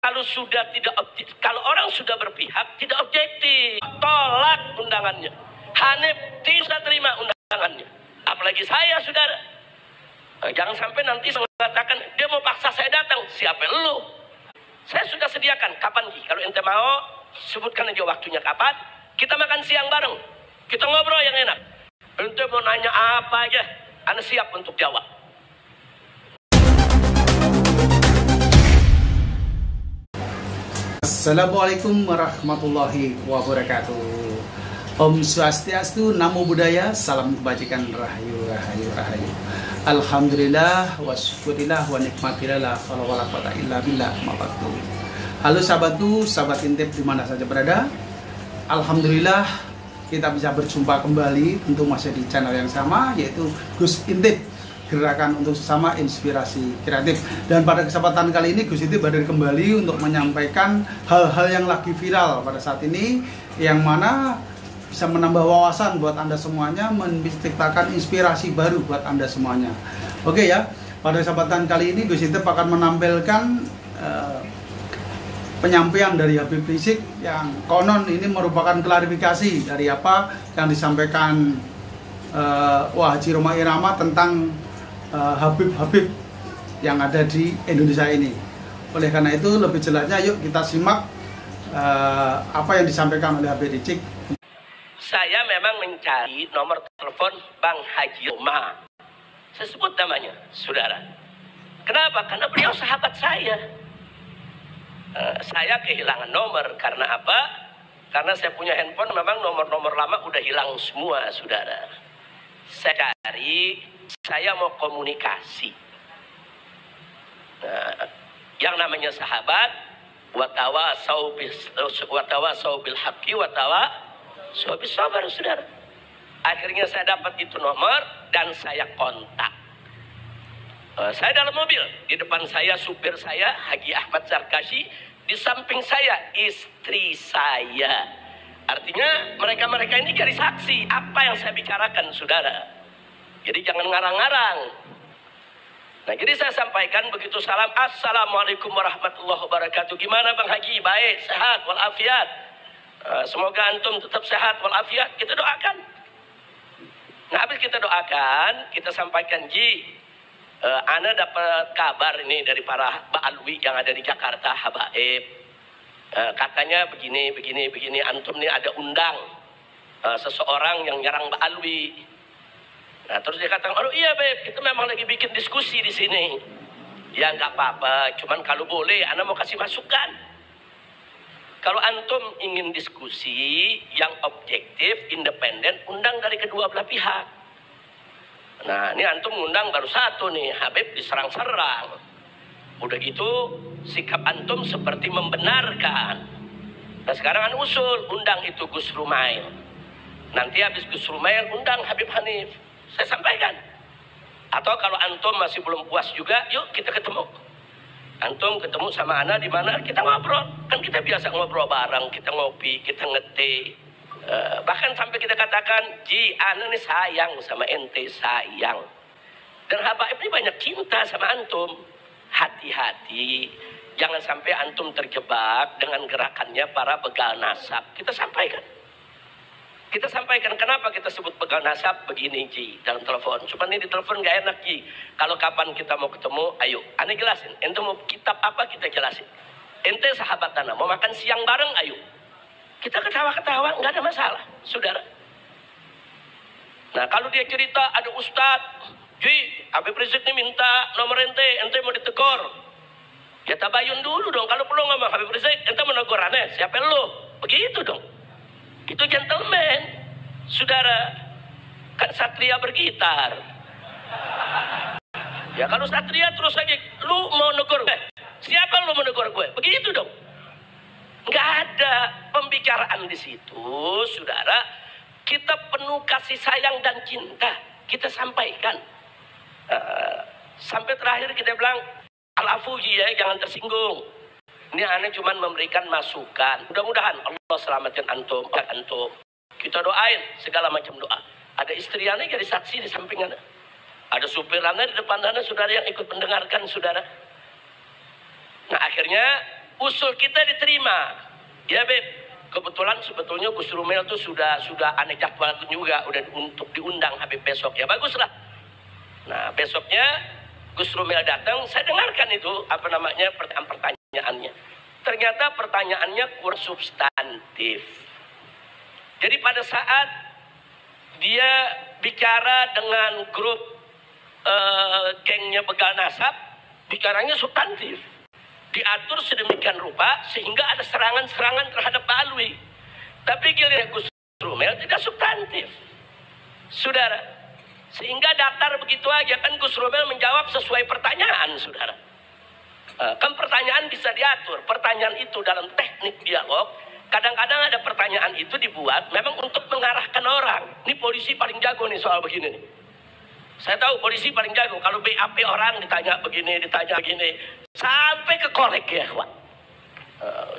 Kalau sudah tidak objektif, kalau orang sudah berpihak tidak objektif, tolak undangannya. Hanif tidak terima undangannya. Apalagi saya, saudara. Jangan sampai nanti mengatakan dia mau paksa saya datang. Siapa lu? Saya sudah sediakan. Kapan Ki? Kalau ente mau, sebutkan aja waktunya kapan. Kita makan siang bareng. Kita ngobrol yang enak. Ente mau nanya apa aja, Anda siap untuk jawab. Assalamualaikum warahmatullahi wabarakatuh. Om Swastiastu, Namo Buddhaya, salam kebajikan, rahayu, rahayu, rahayu. Alhamdulillah, wa syukurillah, wa nikmatillah, la haula wala quwata illa billah, mabaktu. Halo sahabatku, sahabat intip di mana saja berada. Alhamdulillah, kita bisa berjumpa kembali, tentu masih di channel yang sama, yaitu Gus Intip, gerakan untuk sesama inspirasi kreatif. Dan pada kesempatan kali ini Gus Intip hadir kembali untuk menyampaikan hal-hal yang lagi viral pada saat ini, yang mana bisa menambah wawasan buat Anda semuanya, menciptakan inspirasi baru buat Anda semuanya. Oke ya, pada kesempatan kali ini Gus Intip akan menampilkan penyampaian dari Habib Rizik yang konon ini merupakan klarifikasi dari apa yang disampaikan Haji Rhoma Irama tentang Habib-Habib yang ada di Indonesia ini. Oleh karena itu, lebih jelasnya yuk kita simak apa yang disampaikan oleh Habib Rizik. Saya memang mencari nomor telepon Bang Haji Rhoma. Saya sebut namanya, saudara. Kenapa? Karena beliau sahabat saya. Saya kehilangan nomor karena apa? Karena saya punya handphone, memang nomor-nomor lama udah hilang semua, saudara. Saya cari, saya mau komunikasi. Yang namanya sahabat, watawasau bil haqqi watawasau bis sabar, saudara. Akhirnya saya dapat itu nomor dan saya kontak. Saya dalam mobil, di depan saya supir saya Haji Ahmad Zarkashi, di samping saya istri saya. Artinya mereka-mereka ini jadi saksi apa yang saya bicarakan, saudara. Jadi jangan ngarang-ngarang. Nah, jadi saya sampaikan begitu salam, Assalamualaikum warahmatullahi wabarakatuh. Gimana Bang Haji? Baik, sehat walafiat. Semoga antum tetap sehat walafiat. Kita doakan. Nah, habis kita doakan, kita sampaikan, Ji, Ana dapat kabar ini dari para Ba'alwi yang ada di Jakarta, habaib. Katanya begini, antum nih ada undang seseorang yang nyerang Ba'alwi. Nah, terus dia katakan, oh iya Beb, kita memang lagi bikin diskusi di sini. Ya nggak apa-apa, cuman kalau boleh, Ana mau kasih masukan. Kalau antum ingin diskusi yang objektif, independen, undang dari kedua belah pihak. Nah, ini antum ngundang baru satu nih, Habib diserang-serang. Udah gitu, sikap antum seperti membenarkan. Nah, sekarang kan usul, undang itu Gus Rumail. Nanti habis Gus Rumail, undang Habib Hanif. Saya sampaikan. Atau kalau antum masih belum puas juga, yuk kita ketemu. Antum ketemu sama Ana di mana, kita ngobrol. Kan kita biasa ngobrol bareng, kita ngopi, kita ngeteh. Bahkan sampai kita katakan, Ji, Ana ini sayang sama ente, sayang. Dan habaib ini banyak cinta sama antum. Hati-hati, jangan sampai antum terjebak dengan gerakannya para begal nasab. Kita sampaikan. Kita sampaikan kenapa kita sebut begal nasab begini, Ji, dalam telepon. Cuma ini di telepon gak enak, Ji. Kalau kapan kita mau ketemu, ayo. Ana jelasin. Ente mau kitab apa, kita jelasin. Ente sahabat Ana, mau makan siang bareng, ayo. Kita ketawa-ketawa, nggak ada masalah, saudara. Nah, kalau dia cerita ada ustadz, Ji, Habib Rizik ini minta nomor ente mau ditegur. Ya tabayun dulu dong, kalau perlu ngomong Habib Rizik, ente mau negur aneh, siapa lu? Begitu dong. Itu gentleman, saudara. Kan satria bergitar. Ya kalau satria terus aja, lu mau negur gue? Siapa lu mau negur gue? Begitu dong. Nggak ada pembicaraan di situ, saudara. Kita penuh kasih sayang dan cinta. Kita sampaikan. Sampai terakhir kita bilang, Al-Afuji ya, jangan tersinggung. Ini aneh cuma memberikan masukan. Mudah-mudahan Allah selamatkan antum. Kita doain segala macam doa. Ada istri aneh jadi saksi di samping aneh. Ada supir aneh di depan aneh, saudara, yang ikut mendengarkan, saudara. Nah, akhirnya usul kita diterima. Ya Beb, kebetulan sebetulnya Gus Rumel tuh sudah aneh jadwal juga, udah untuk diundang Habib besok ya, baguslah. Nah besoknya Gus Rumel datang, saya dengarkan itu pertanyaannya. Ternyata pertanyaannya kurang substantif. Jadi pada saat dia bicara dengan grup gengnya Begal Nasab, bicaranya substantif. Diatur sedemikian rupa sehingga ada serangan-serangan terhadap Pak Alwi. Tapi giliran Gus Rumel tidak substantif, saudara. Sehingga datar begitu aja, kan Gus Rumel menjawab sesuai pertanyaan, saudara. Kan pertanyaan bisa diatur. Pertanyaan itu dalam teknik dialog, kadang-kadang ada pertanyaan itu dibuat memang untuk mengarahkan orang. Ini polisi paling jago nih soal begini nih. Saya tahu polisi paling jago. Kalau BAP orang ditanya begini, sampai ke korek ya, Pak.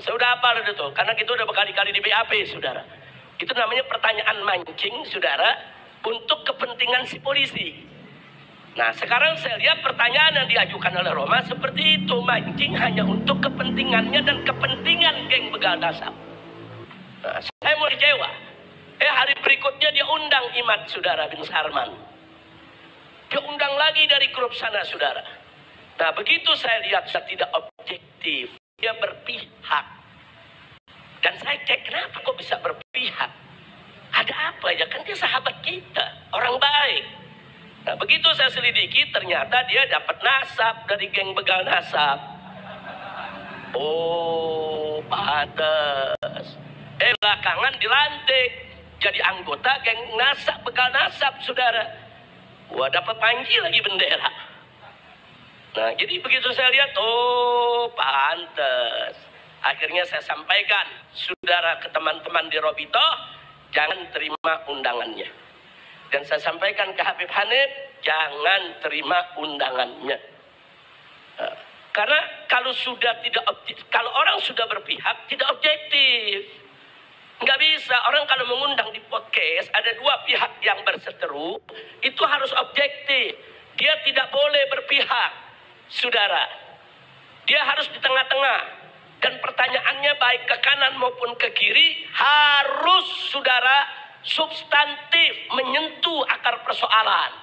Saya udah hafal itu, karena kita udah berkali-kali di BAP, saudara. Itu namanya pertanyaan mancing, saudara, untuk kepentingan si polisi. Nah, sekarang saya lihat pertanyaan yang diajukan oleh Roma seperti itu, mancing hanya untuk kepentingannya dan kepentingan geng Begal Nasab. Nah, saya mau kecewa. Hari berikutnya dia undang Imad, saudara, bin Sarman. Dia undang lagi dari grup sana, saudara. Nah, begitu saya lihat saya tidak objektif, dia berpihak. Dan saya cek, kenapa kok bisa berpihak? Ada apa ya? Kan dia sahabat kita, orang baik. Nah, begitu saya selidiki, ternyata dia dapat nasab dari geng Begal Nasab. Oh, pantes. Belakangan dilantik jadi anggota geng Nasab, Begal Nasab, saudara. Wah, dapat panji lagi bendera. Nah, jadi begitu saya lihat, oh, pantes. Akhirnya saya sampaikan, saudara, ke teman-teman di Robito, jangan terima undangannya. Dan saya sampaikan ke Habib Hanif, jangan terima undangannya. Karena kalau kalau orang sudah berpihak, tidak objektif. Nggak bisa, orang kalau mengundang di podcast, ada dua pihak yang berseteru, itu harus objektif. Dia tidak boleh berpihak, saudara. Dia harus di tengah-tengah. Dan pertanyaannya baik ke kanan maupun ke kiri, harus, saudara, substantif, menyentuh akar persoalan.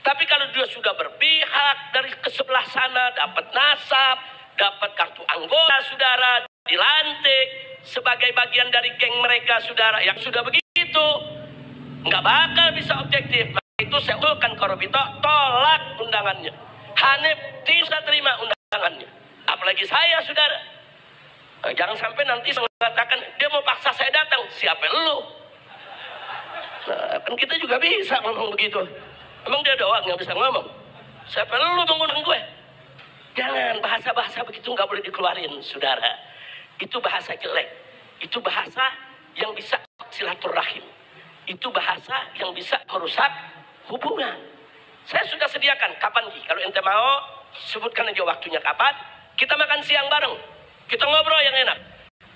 Tapi kalau dia sudah berpihak dari ke sebelah sana, dapat nasab, dapat kartu anggota, saudara, dilantik sebagai bagian dari geng mereka, saudara, yang sudah begitu, nggak bakal bisa objektif. Maka itu saya usulkan ke Robito, tolak undangannya. Hanif tidak terima undangannya. Apalagi saya, saudara. Jangan sampai nanti saya mengatakan, dia mau paksa saya datang. Siapa lu? Nah, kan kita juga bisa ngomong begitu. Emang dia doang yang bisa ngomong? Siapa lu mengundang gue? Jangan, bahasa-bahasa begitu nggak boleh dikeluarin, saudara. Itu bahasa jelek. Itu bahasa yang bisa silaturahim. Itu bahasa yang bisa merusak hubungan. Saya sudah sediakan, kapan Ji? Kalau ente mau, sebutkan aja waktunya kapan. Kita makan siang bareng. Kita ngobrol yang enak.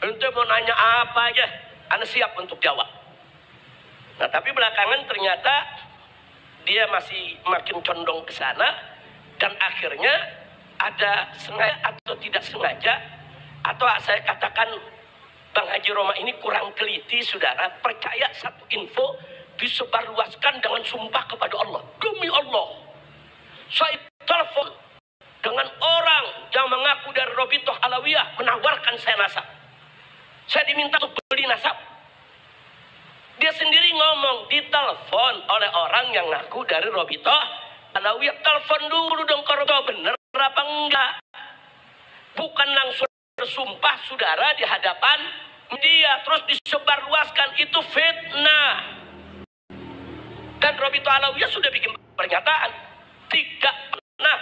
Ente mau nanya apa aja, Anda siap untuk jawab. Nah, tapi belakangan ternyata dia masih makin condong ke sana. Dan akhirnya ada sengaja atau tidak sengaja, atau saya katakan Bang Haji Roma ini kurang teliti, saudara, percaya satu info disebarluaskan dengan sumpah kepada Allah. Demi Allah, saya telepon dengan orang yang mengaku dari Robitoh Alawiyah menawarkan saya nasab. Saya diminta untuk beli nasab. Dia sendiri ngomong, ditelepon oleh orang yang ngaku dari Robitoh Alawiyah. Telepon dulu dong, kalau bener apa enggak. Bukan langsung bersumpah, saudara, di hadapan dia terus disebarluaskan. Itu fitnah. Dan Robitoh Alawiyah sudah bikin pernyataan, tidak pernah,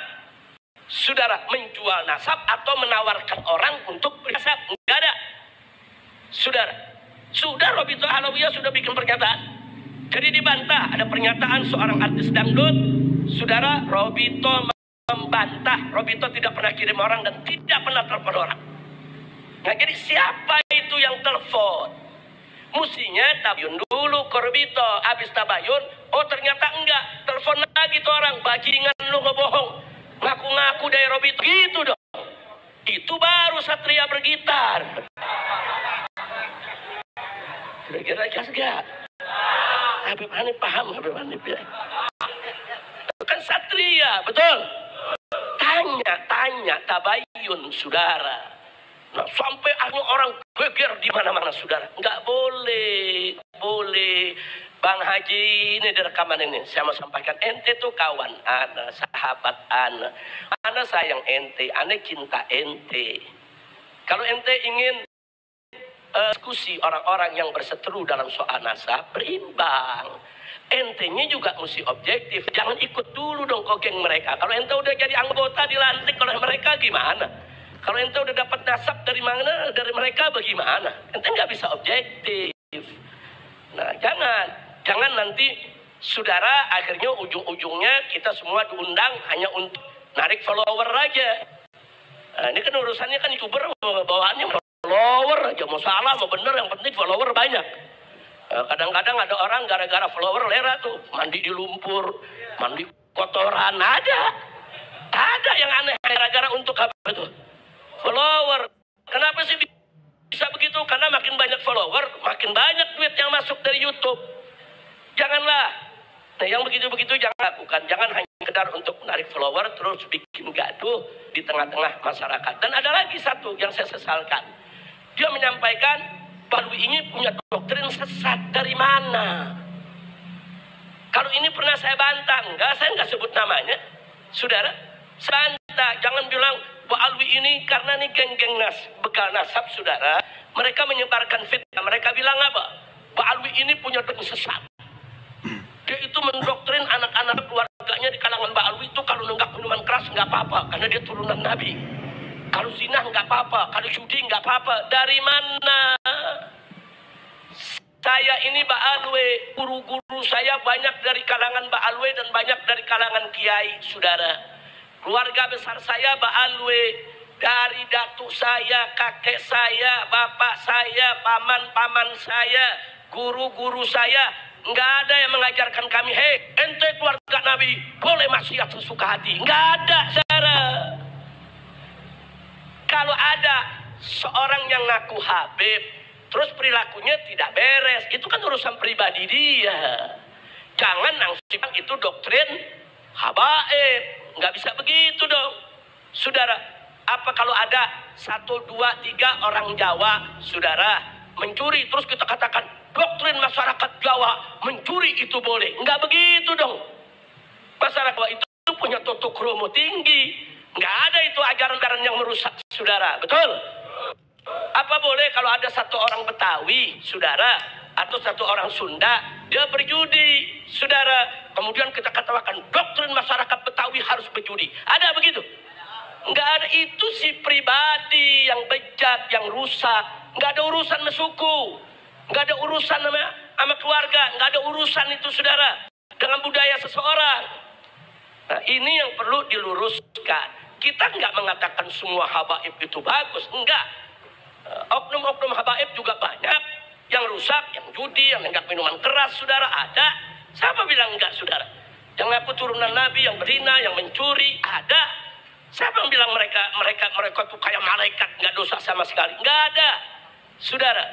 saudara, menjual nasab atau menawarkan orang untuk bernasab. Enggak ada, saudara. Sudah Robitoh Alawiyah sudah bikin pernyataan. Jadi dibantah, ada pernyataan seorang artis dangdut, saudara, Robitoh membantah. Robitoh tidak pernah kirim orang dan tidak pernah telepon orang. Nah, jadi siapa itu yang telepon? Mestinya tabayun dulu ke Robitoh. Habis tabayun, oh ternyata enggak, telepon lagi tuh orang, bajingan lu ngebohong, ngaku-ngaku dari Robitoh, gitu dong. Itu baru satria bergitar. Kira-kira gas gak? Habib Hanif paham, Habib Hanif ya? Itu kan satria, betul? Tanya, tabayun, saudara. Nah, sampai akhirnya orang geger di mana-mana, saudara. Nggak boleh. Bang Haji, ini di rekaman ini. Saya mau sampaikan, ente tuh kawan ana, sahabat ana. Ana sayang ente, ana cinta ente. Kalau ente ingin diskusi orang-orang yang berseteru dalam soal nasab, berimbang. Ente-nya juga mesti objektif. Jangan ikut dulu dong ke geng mereka. Kalau ente udah jadi anggota dilantik oleh mereka, gimana? Kalau ente udah dapat nasab dari mana, dari mereka, bagaimana? Ente nggak bisa objektif. Nah, jangan nanti saudara akhirnya ujung-ujungnya kita semua diundang hanya untuk narik follower aja. Nah, ini kan urusannya kan YouTuber bawaannya follower aja, mau salah mau bener, yang penting follower banyak. Kadang-kadang ada orang gara-gara follower lera tuh, mandi di lumpur, mandi kotoran, ada yang aneh gara-gara untuk apa itu? Follower. Kenapa sih bisa begitu? Karena makin banyak follower, makin banyak duit yang masuk dari YouTube. Janganlah. Nah, yang begitu-begitu jangan lakukan. Jangan hanya sekedar untuk menarik follower terus bikin gaduh di tengah-tengah masyarakat. Dan ada lagi satu yang saya sesalkan. Dia menyampaikan Balwi ini punya doktrin sesat. Dari mana? Kalau ini pernah saya bantah, saya nggak sebut namanya, saudara. Saya bantah, jangan bilang Pak Alwi ini karena nih geng-geng begal nasab, saudara. Mereka menyebarkan fitnah. Mereka bilang apa? Pak Alwi ini punya doktrin sesat. Dia itu mendoktrin anak-anak keluarganya di kalangan Pak Alwi itu kalau nenggak minuman keras nggak apa-apa karena dia turunan Nabi. Kalau zina nggak apa-apa, kalau judi nggak apa-apa. Dari mana? Saya ini Mbak Alwe, guru-guru saya banyak dari kalangan Mbak Alwe dan banyak dari kalangan kiai, saudara. Keluarga besar saya Mbak Alwe, dari datuk saya, kakek saya, bapak saya, paman-paman saya, guru-guru saya, nggak ada yang mengajarkan kami, hei, ente keluarga Nabi boleh maksiat sesuka hati. Nggak ada, saudara. Kalau ada seorang yang ngaku Habib, terus perilakunya tidak beres, itu kan urusan pribadi dia. Jangan langsung itu doktrin habaib, nggak bisa begitu dong, saudara. Apa kalau ada 1, 2, 3 orang Jawa, saudara, mencuri, terus kita katakan doktrin masyarakat Jawa mencuri itu boleh? Nggak begitu dong. Masyarakat itu punya tutuk kromo tinggi. Nggak ada itu ajaran-ajaran yang merusak, saudara. Betul? Apa boleh kalau ada satu orang Betawi, saudara, atau satu orang Sunda, dia berjudi, saudara. Kemudian kita katakan doktrin masyarakat Betawi harus berjudi. Ada begitu? Nggak ada. Itu si pribadi yang bejat, yang rusak. Nggak ada urusan sama suku. Nggak ada urusan sama keluarga. Nggak ada urusan itu, saudara, dengan budaya seseorang. Nah, ini yang perlu diluruskan. Kita nggak mengatakan semua habaib itu bagus, enggak. Oknum-oknum habaib juga banyak yang rusak, yang judi, yang nenggak minuman keras, saudara, ada. Siapa bilang enggak, saudara? Yang ngaku turunan Nabi, yang berzina, yang mencuri, ada. Siapa yang bilang mereka tuh kayak malaikat, nggak dosa sama sekali? Nggak ada, saudara.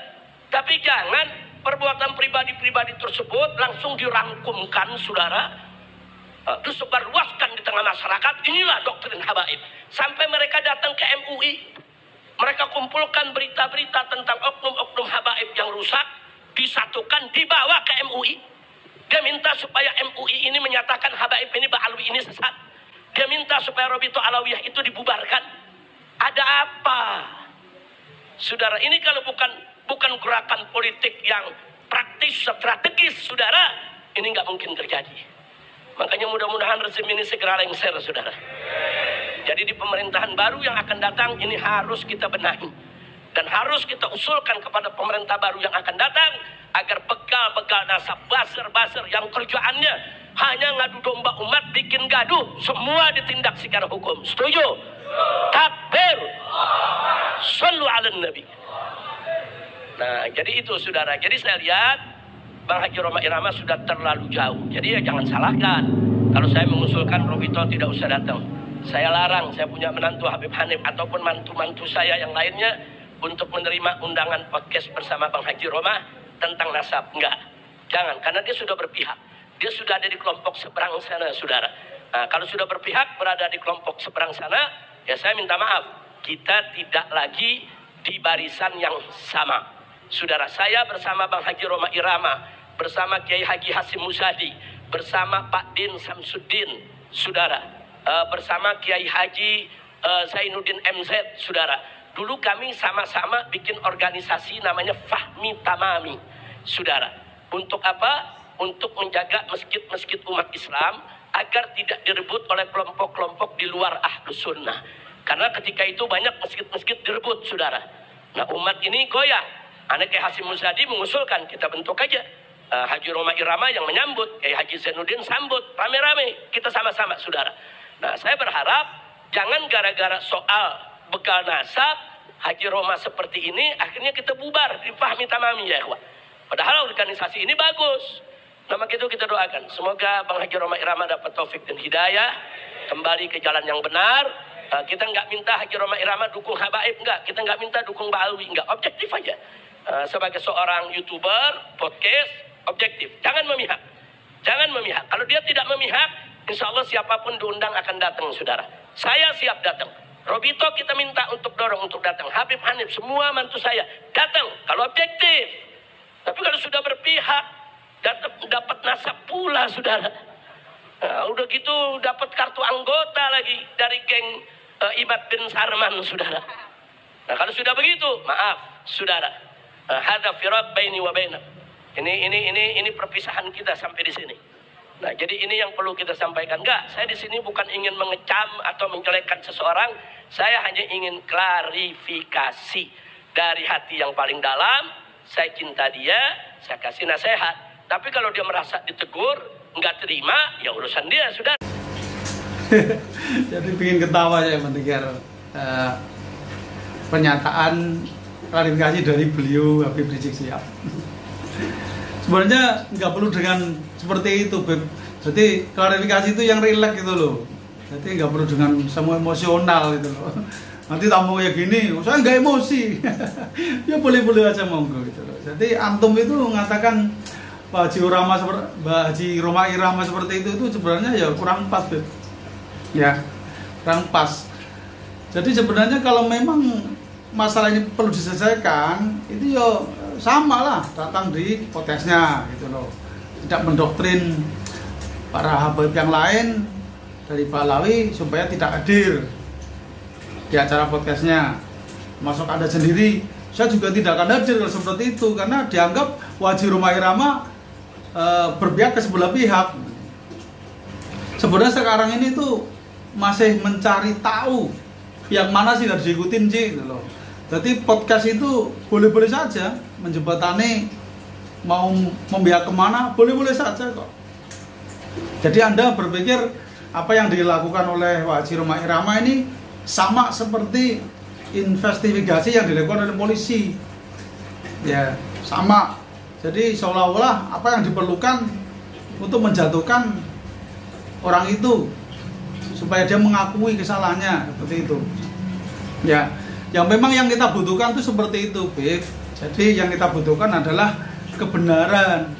Tapi jangan perbuatan pribadi-pribadi tersebut langsung dirangkumkan, saudara. Disebarluaskan di tengah masyarakat. Inilah doktrin habaib. Sampai mereka datang ke MUI, mereka kumpulkan berita-berita tentang oknum-oknum habaib yang rusak, disatukan, dibawa ke MUI. Dia minta supaya MUI ini menyatakan habaib ini, Mbak Alwi ini sesat. Dia minta supaya Robito Alawiyah itu dibubarkan. Ada apa, saudara? Ini kalau bukan gerakan politik yang praktis, strategis, saudara, ini nggak mungkin terjadi. Makanya mudah-mudahan rezim ini segera lengser, saudara. Jadi di pemerintahan baru yang akan datang ini harus kita benahi. Dan harus kita usulkan kepada pemerintah baru yang akan datang agar begal-begal nasab, buzzer-buzzer yang kerjaannya hanya ngadu domba umat, bikin gaduh, semua ditindak secara hukum. Setuju? Takbir. Shallu ala Nabi. Nah, jadi itu, saudara. Jadi saya lihat Bang Haji Roma Irama sudah terlalu jauh. Jadi ya jangan salahkan kalau saya mengusulkan Robito tidak usah datang. saya larang, saya punya menantu Habib Hanif ataupun mantu-mantu saya yang lainnya untuk menerima undangan podcast bersama Bang Haji Roma tentang nasab. Enggak, jangan, karena dia sudah berpihak. Dia sudah ada di kelompok seberang sana, saudara. Nah, kalau sudah berpihak berada di kelompok seberang sana, ya saya minta maaf, kita tidak lagi di barisan yang sama. Saudara, saya bersama Bang Haji Roma Irama, bersama Kiai Haji Hasim Musadi, bersama Pak Din Samsuddin, saudara, bersama Kiai Haji Zainuddin MZ, saudara. Dulu kami sama-sama bikin organisasi namanya Fahmi Tamami, saudara. Untuk apa? Untuk menjaga masjid-masjid umat Islam agar tidak direbut oleh kelompok-kelompok di luar Ahlus Sunnah. Karena ketika itu banyak masjid-masjid direbut, saudara. Nah, umat ini goyah. Anak Kiai Hasim Musadi mengusulkan kita bentuk aja Haji Roma Irama yang menyambut, Kiai Haji Zainuddin sambut, rame-rame, kita sama-sama, saudara. Nah, saya berharap jangan gara-gara soal bekal nasab Haji Roma seperti ini akhirnya kita bubar di Fahmi Tamami, ya ikhwah. Padahal organisasi ini bagus. Nah, maka itu kita doakan semoga Bang Haji Roma Irama dapat taufik dan hidayah, kembali ke jalan yang benar. Kita nggak minta Haji Roma Irama dukung habaib, enggak. Kita nggak minta dukung Ba'alwi, enggak. Objektif aja. Sebagai seorang YouTuber, podcast, objektif. Jangan memihak. Jangan memihak. Kalau dia tidak memihak, insya Allah siapapun diundang akan datang, saudara. Saya siap datang. Robito kita minta untuk dorong untuk datang. Habib Hanif, semua mantu saya datang. Kalau objektif. Tapi kalau sudah berpihak, dapat nasab pula, saudara. Nah, udah gitu dapat kartu anggota lagi dari geng Ibad bin Sarman, saudara. Nah, kalau sudah begitu, maaf, saudara. Hadza firaq baini wa bainak. Ini perpisahan kita sampai di sini. Nah, jadi ini yang perlu kita sampaikan. Enggak, saya di sini bukan ingin mengecam atau menjelekkan seseorang. Saya hanya ingin klarifikasi dari hati yang paling dalam. Saya cinta dia, saya kasih nasihat. Tapi kalau dia merasa ditegur, nggak terima, ya urusan dia, sudah. Jadi bikin ketawa ya mendengar pernyataan klarifikasi dari beliau Habib Rizik Syihab. Sebenarnya nggak perlu dengan seperti itu, Beb. Jadi klarifikasi itu yang rileks gitu loh. Jadi nggak perlu dengan semua emosional gitu loh. Nanti tamu ya gini, saya nggak emosi. Ya boleh-boleh aja monggo gitu loh. Jadi antum itu mengatakan Pak Haji Roma Irama seperti itu sebenarnya ya kurang pas, Beb. Ya, kurang pas. Jadi sebenarnya kalau memang masalah ini perlu diselesaikan, itu ya sama lah, datang di podcastnya gitu loh. Tidak mendoktrin para habaib yang lain dari Ba'alawi supaya tidak hadir di acara podcastnya. Masuk Anda sendiri, saya juga tidak akan hadir kalau seperti itu, karena dianggap Haji Roma Irama berpihak ke sebelah pihak. Sebenarnya sekarang ini tuh masih mencari tahu yang mana sih harus diikutin sih gitu loh. Jadi podcast itu boleh-boleh saja menjembatani, mau membiak kemana boleh-boleh saja kok. Jadi Anda berpikir apa yang dilakukan oleh Haji Roma Irama ini sama seperti investigasi yang dilakukan oleh polisi, ya sama. Jadi seolah-olah apa yang diperlukan untuk menjatuhkan orang itu supaya dia mengakui kesalahannya, seperti itu. Ya, yang memang yang kita butuhkan itu seperti itu, Beb. Jadi yang kita butuhkan adalah kebenaran.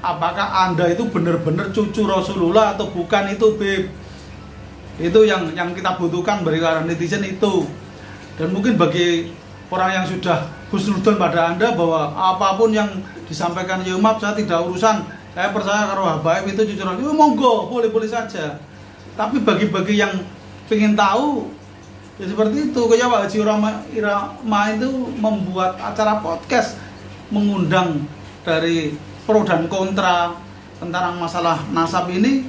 Apakah Anda itu benar-benar cucu Rasulullah atau bukan, itu, Beb. Itu yang kita butuhkan bagi para netizen itu. Dan mungkin bagi orang yang sudah husnudzon pada Anda bahwa apapun yang disampaikan Yomab saya tidak urusan, saya percaya kalau habaib itu cucu Rasulullah, monggo, boleh-boleh saja. Tapi bagi-bagi yang pengen tahu, ya seperti itu. Kayak Pak Haji Roma Irama itu membuat acara podcast, mengundang dari pro dan kontra tentang masalah nasab ini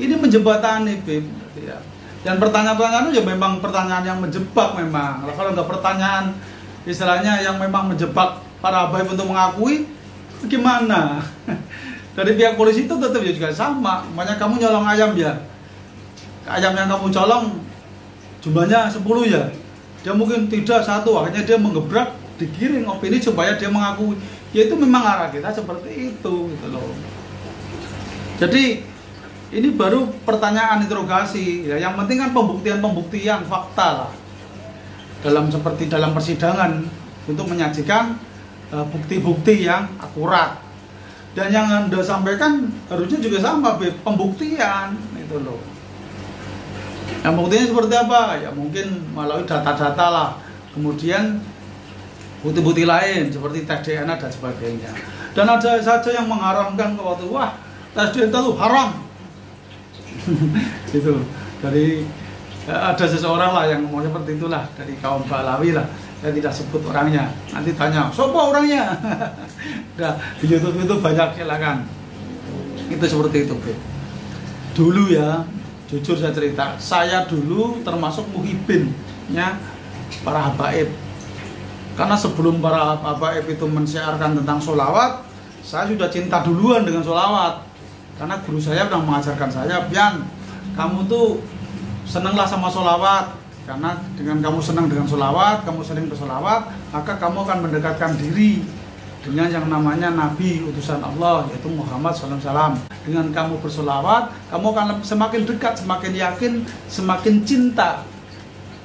menjembatani, Beb. Ya. Dan pertanyaan-pertanyaan itu ya memang pertanyaan yang menjebak memang. Kalau nggak pertanyaan istilahnya yang memang menjebak para habaib untuk mengakui, gimana? Dari pihak polisi itu tetap juga sama. Makanya kamu nyolong ayam ya, ayam yang kamu colong jumlahnya 10 ya, dia mungkin tidak 1, akhirnya dia menggebrak, digiring opini supaya dia mengakui. Ya itu memang arah kita seperti itu gitu loh. Jadi ini baru pertanyaan interogasi ya. Yang penting kan pembuktian fakta lah, seperti dalam persidangan, untuk menyajikan bukti-bukti yang akurat. Dan yang Anda sampaikan harusnya juga sama, pembuktian itu loh. Yang buktinya seperti apa? Ya mungkin melalui data-data lah, kemudian bukti-bukti lain seperti tes DNA dan sebagainya. Dan ada saja yang mengharamkan waktu, wah tes DNA itu haram. Gitu. Dari ada seseorang lah yang ngomong seperti itulah, dari kaum Balawi lah. Saya tidak sebut orangnya. Nanti tanya, siapa orangnya? Nah, di YouTube itu banyak, silakan. Itu seperti itu, Beb. Dulu ya, jujur saya cerita, saya dulu termasuk muhibinnya para habaib. Karena sebelum para habaib itu mensiarkan tentang sholawat, saya sudah cinta duluan dengan sholawat. Karena guru saya pernah mengajarkan saya, Pian, kamu tuh senanglah sama sholawat. Karena dengan kamu senang dengan sholawat, kamu sering bersolawat, maka kamu akan mendekatkan diri dengan yang namanya Nabi utusan Allah, yaitu Muhammad SAW. Dengan kamu bersolawat, kamu akan semakin dekat, semakin yakin, semakin cinta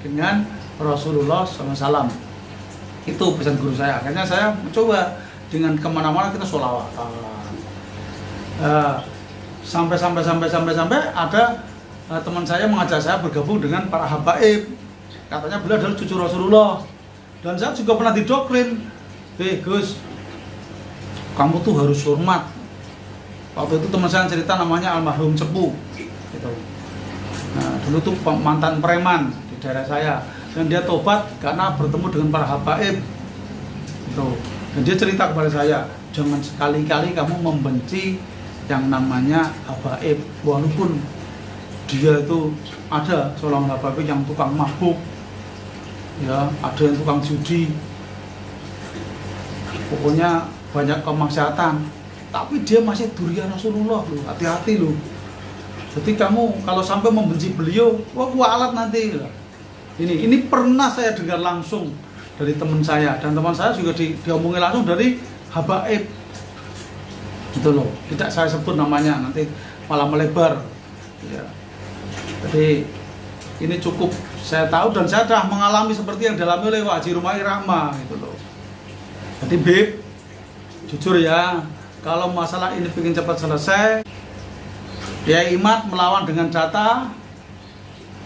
dengan Rasulullah SAW. Itu pesan guru saya. Akhirnya saya mencoba dengan kemana-mana kita sholawat. Sampai ada teman saya mengajak saya bergabung dengan para habaib. Katanya beliau adalah cucu Rasulullah. Dan saya juga pernah didoktrin, Gus, kamu tuh harus hormat. Waktu itu teman saya cerita namanya almarhum Cepu gitu. Nah, dulu tuh mantan preman di daerah saya, dan dia tobat karena bertemu dengan para habaib gitu. Dan dia cerita kepada saya, jangan sekali-kali kamu membenci yang namanya habaib, walaupun dia itu ada seorang habaib yang tukang mabuk ya, ada yang tukang judi, pokoknya banyak kemaksiatan, tapi dia masih durian Rasulullah loh. Hati-hati loh. Jadi kamu kalau sampai membenci beliau, wah kualat nanti. Ini pernah saya dengar langsung dari teman saya, dan teman saya juga diomongin langsung dari habaib gitu loh. Tidak saya sebut namanya, nanti malah melebar ya. Jadi ini cukup saya tahu, dan saya sudah mengalami seperti yang dialami oleh Pak Haji Rumai Rahma gitu loh. Jadi Beb, jujur ya, kalau masalah ini ingin cepat selesai, ya Imat melawan dengan data,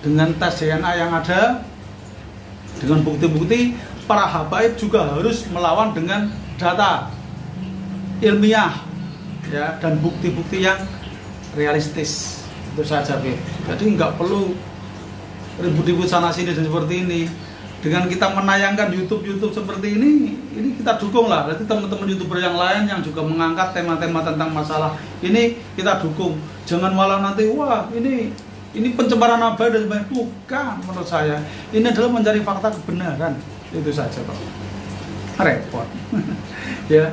dengan tes DNA yang ada, dengan bukti-bukti. Para habaib juga harus melawan dengan data ilmiah ya, dan bukti-bukti yang realistis. Itu saja, Beb. Jadi nggak perlu ribut-ribut sana sini dan seperti ini. Dengan kita menayangkan YouTube seperti ini kita dukung lah. Berarti teman-teman YouTuber yang lain yang juga mengangkat tema-tema tentang masalah ini kita dukung. Jangan malah nanti wah ini pencemaran nama baik dan sebagainya. Bukan, menurut saya ini adalah mencari fakta kebenaran. Itu saja, Pak. Repot. Ya.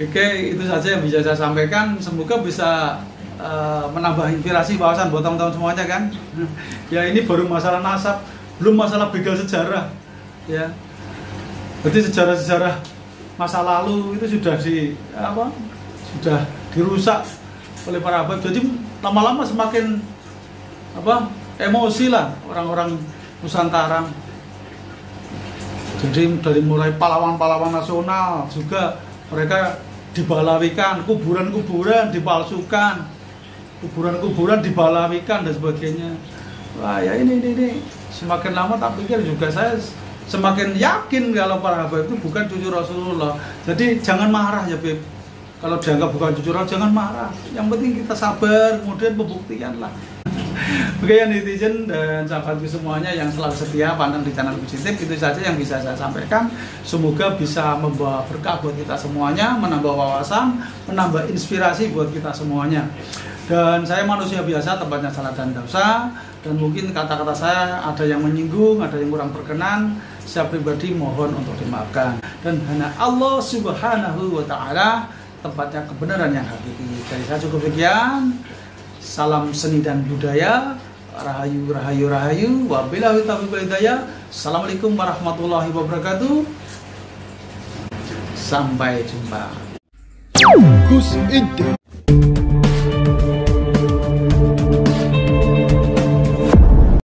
Oke, itu saja yang bisa saya sampaikan. Semoga bisa menambah inspirasi wawasan buat teman-teman semuanya kan. Ya ini baru masalah nasab, belum masalah begal sejarah ya. Jadi sejarah masa lalu itu sudah dirusak oleh para habaib. Jadi lama-lama semakin emosi lah orang-orang Nusantara. Jadi dari mulai pahlawan-pahlawan nasional juga mereka dibalawikan, kuburan-kuburan dipalsukan, kuburan-kuburan dibalawikan dan sebagainya. Wah ya ini semakin lama tak pikir juga saya semakin yakin kalau para habaib itu bukan cucu Rasulullah. Jadi jangan marah ya Beb. Kalau dianggap bukan cucu Rasulullah jangan marah. Yang penting kita sabar, kemudian pembuktian lah. Oke ya netizen dan sahabatku semuanya yang selalu setia pandang di channel positif, itu saja yang bisa saya sampaikan. Semoga bisa membawa berkah buat kita semuanya, menambah wawasan, menambah inspirasi buat kita semuanya. Dan saya manusia biasa, tempatnya salah dan dosa, dan mungkin kata-kata saya ada yang menyinggung, ada yang kurang berkenan. Saya pribadi mohon untuk dimaafkan. Dan hanya Allah Subhanahu wa Ta'ala tempatnya kebenaran yang hakiki. Dari saya cukup sekian. Salam seni dan budaya. Rahayu, rahayu, rahayu. Wabillahi taufiq wal hidayah. Assalamualaikum warahmatullahi wabarakatuh. Sampai jumpa. Gus Inti.